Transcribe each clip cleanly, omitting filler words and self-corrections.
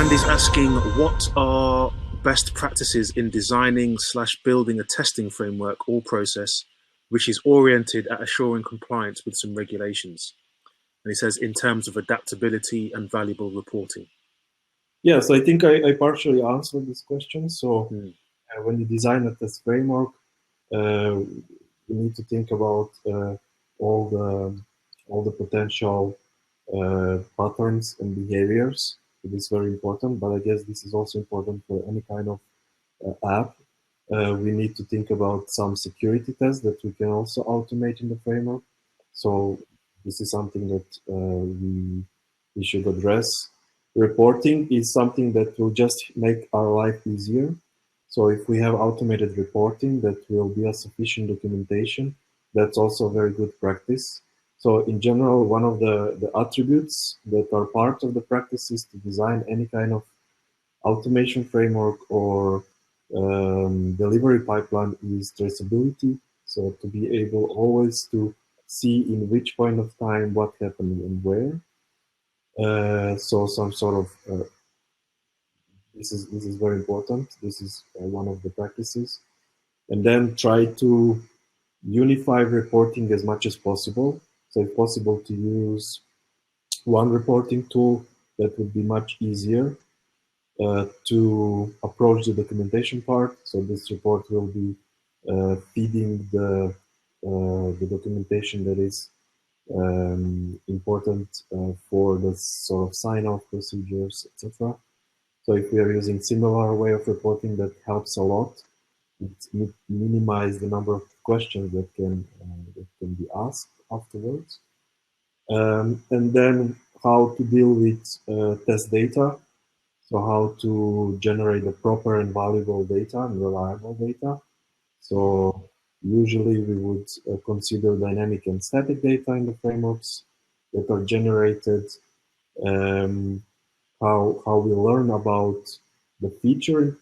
Andy's asking, what are best practices in designing / building a testing framework or process which is oriented at assuring compliance with some regulations? And he says, in terms of adaptability and valuable reporting. Yes, I think I partially answered this question. So when you design a test framework, you need to think about all the potential patterns and behaviors. It is very important, but I guess this is also important for any kind of app. We need to think about some security tests that we can also automate in the framework. So this is something that we should address. Reporting is something that will just make our life easier. So if we have automated reporting that will be a sufficient documentation, that's also a very good practice. So in general, one of the attributes that are part of the practice is to design any kind of automation framework or delivery pipeline is traceability. So to be able always to see in which point of time what happened and where. So some sort of this is very important. This is one of the practices, and then try to unify reporting as much as possible. So if possible, to use one reporting tool that would be much easier to approach the documentation part. So this report will be feeding the documentation that is important for the sort of sign-off procedures, etc. So if we are using similar way of reporting, that helps a lot. It minimize the number of questions that can be asked afterwards. And then how to deal with test data. So how to generate the proper and valuable data and reliable data. So usually we would consider dynamic and static data in the frameworks that are generated. How we learn about the feature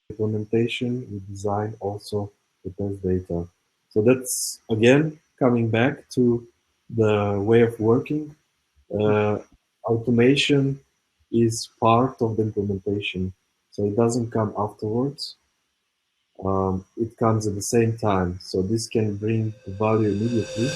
implementation, we design also the test data. So that's again coming back to the way of working. Automation is part of the implementation, so it doesn't come afterwards. It comes at the same time, so this can bring value immediately.